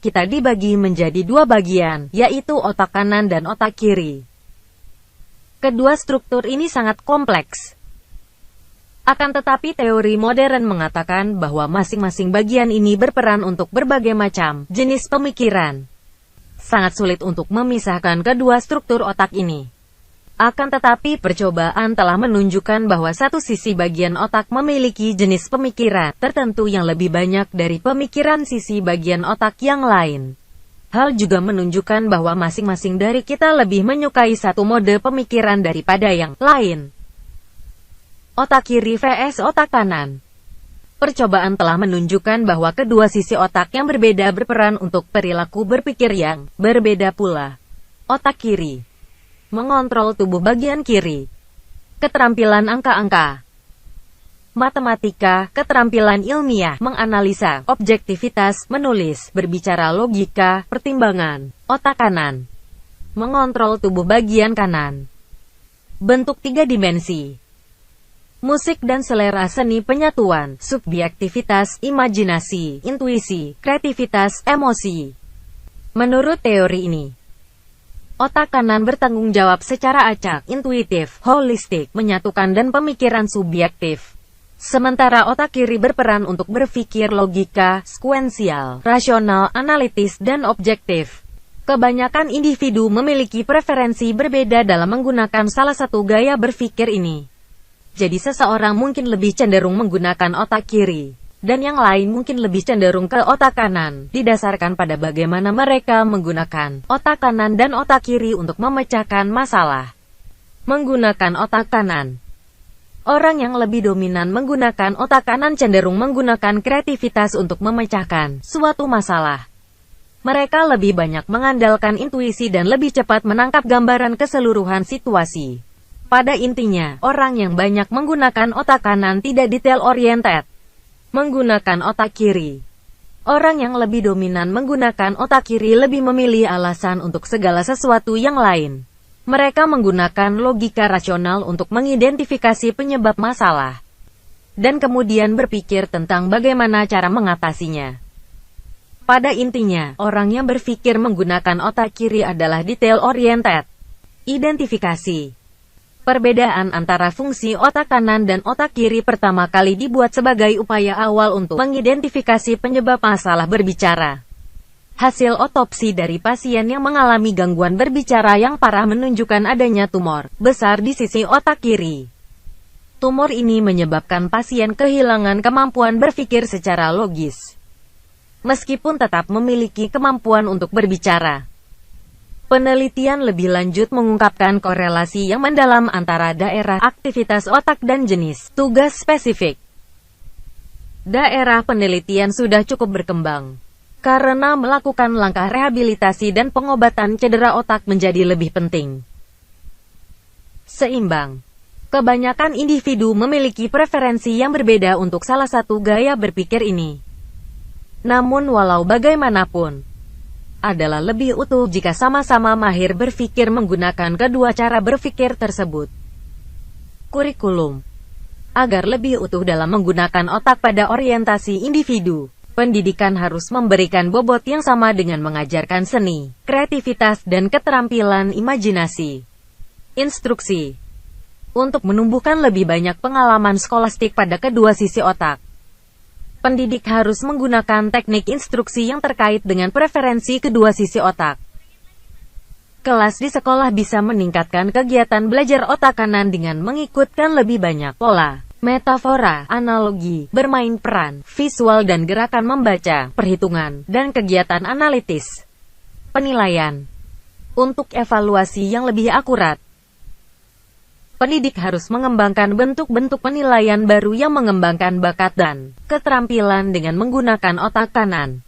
kita dibagi menjadi dua bagian, yaitu otak kanan dan otak kiri. Kedua struktur ini sangat kompleks. Akan tetapi teori modern mengatakan bahwa masing-masing bagian ini berperan untuk berbagai macam jenis pemikiran. Sangat sulit untuk memisahkan kedua struktur otak ini. Akan tetapi percobaan telah menunjukkan bahwa satu sisi bagian otak memiliki jenis pemikiran tertentu yang lebih banyak dari pemikiran sisi bagian otak yang lain. Hal juga menunjukkan bahwa masing-masing dari kita lebih menyukai satu mode pemikiran daripada yang lain. Otak kiri vs otak kanan. Percobaan telah menunjukkan bahwa kedua sisi otak yang berbeda berperan untuk perilaku berpikir yang berbeda pula. Otak kiri mengontrol tubuh bagian kiri. Keterampilan angka-angka, matematika, keterampilan ilmiah, menganalisa, objektivitas, menulis, berbicara, logika, pertimbangan. Otak kanan mengontrol tubuh bagian kanan. Bentuk 3 dimensi, musik dan selera seni, penyatuan, subjektivitas, imajinasi, intuisi, kreativitas, emosi. Menurut teori ini, otak kanan bertanggung jawab secara acak, intuitif, holistik, menyatukan dan pemikiran subjektif. Sementara otak kiri berperan untuk berpikir logika, sekuensial, rasional, analitis, dan objektif. Kebanyakan individu memiliki preferensi berbeda dalam menggunakan salah satu gaya berpikir ini. Jadi seseorang mungkin lebih cenderung menggunakan otak kiri, dan yang lain mungkin lebih cenderung ke otak kanan, didasarkan pada bagaimana mereka menggunakan otak kanan dan otak kiri untuk memecahkan masalah. Menggunakan otak kanan. Orang yang lebih dominan menggunakan otak kanan cenderung menggunakan kreativitas untuk memecahkan suatu masalah. Mereka lebih banyak mengandalkan intuisi dan lebih cepat menangkap gambaran keseluruhan situasi. Pada intinya, orang yang banyak menggunakan otak kanan tidak detail-oriented. Menggunakan otak kiri. Orang yang lebih dominan menggunakan otak kiri lebih memilih alasan untuk segala sesuatu yang lain. Mereka menggunakan logika rasional untuk mengidentifikasi penyebab masalah, dan kemudian berpikir tentang bagaimana cara mengatasinya. Pada intinya, orang yang berpikir menggunakan otak kiri adalah detail-oriented. Identifikasi. Perbedaan antara fungsi otak kanan dan otak kiri pertama kali dibuat sebagai upaya awal untuk mengidentifikasi penyebab masalah berbicara. Hasil otopsi dari pasien yang mengalami gangguan berbicara yang parah menunjukkan adanya tumor besar di sisi otak kiri. Tumor ini menyebabkan pasien kehilangan kemampuan berpikir secara logis, meskipun tetap memiliki kemampuan untuk berbicara. Penelitian lebih lanjut mengungkapkan korelasi yang mendalam antara daerah aktivitas otak dan jenis tugas spesifik. Daerah penelitian sudah cukup berkembang, karena melakukan langkah rehabilitasi dan pengobatan cedera otak menjadi lebih penting. Seimbang. Kebanyakan individu memiliki preferensi yang berbeda untuk salah satu gaya berpikir ini. Namun walau bagaimanapun, adalah lebih utuh jika sama-sama mahir berpikir menggunakan kedua cara berpikir tersebut. Kurikulum. Agar lebih utuh dalam menggunakan otak pada orientasi individu, pendidikan harus memberikan bobot yang sama dengan mengajarkan seni, kreativitas dan keterampilan imajinasi. Instruksi. Untuk menumbuhkan lebih banyak pengalaman skolastik pada kedua sisi otak, pendidik harus menggunakan teknik instruksi yang terkait dengan preferensi kedua sisi otak. Kelas di sekolah bisa meningkatkan kegiatan belajar otak kanan dengan mengikutkan lebih banyak pola, metafora, analogi, bermain peran, visual dan gerakan membaca, perhitungan, dan kegiatan analitis. Penilaian. Untuk evaluasi yang lebih akurat, pendidik harus mengembangkan bentuk-bentuk penilaian baru yang mengembangkan bakat dan keterampilan dengan menggunakan otak kanan.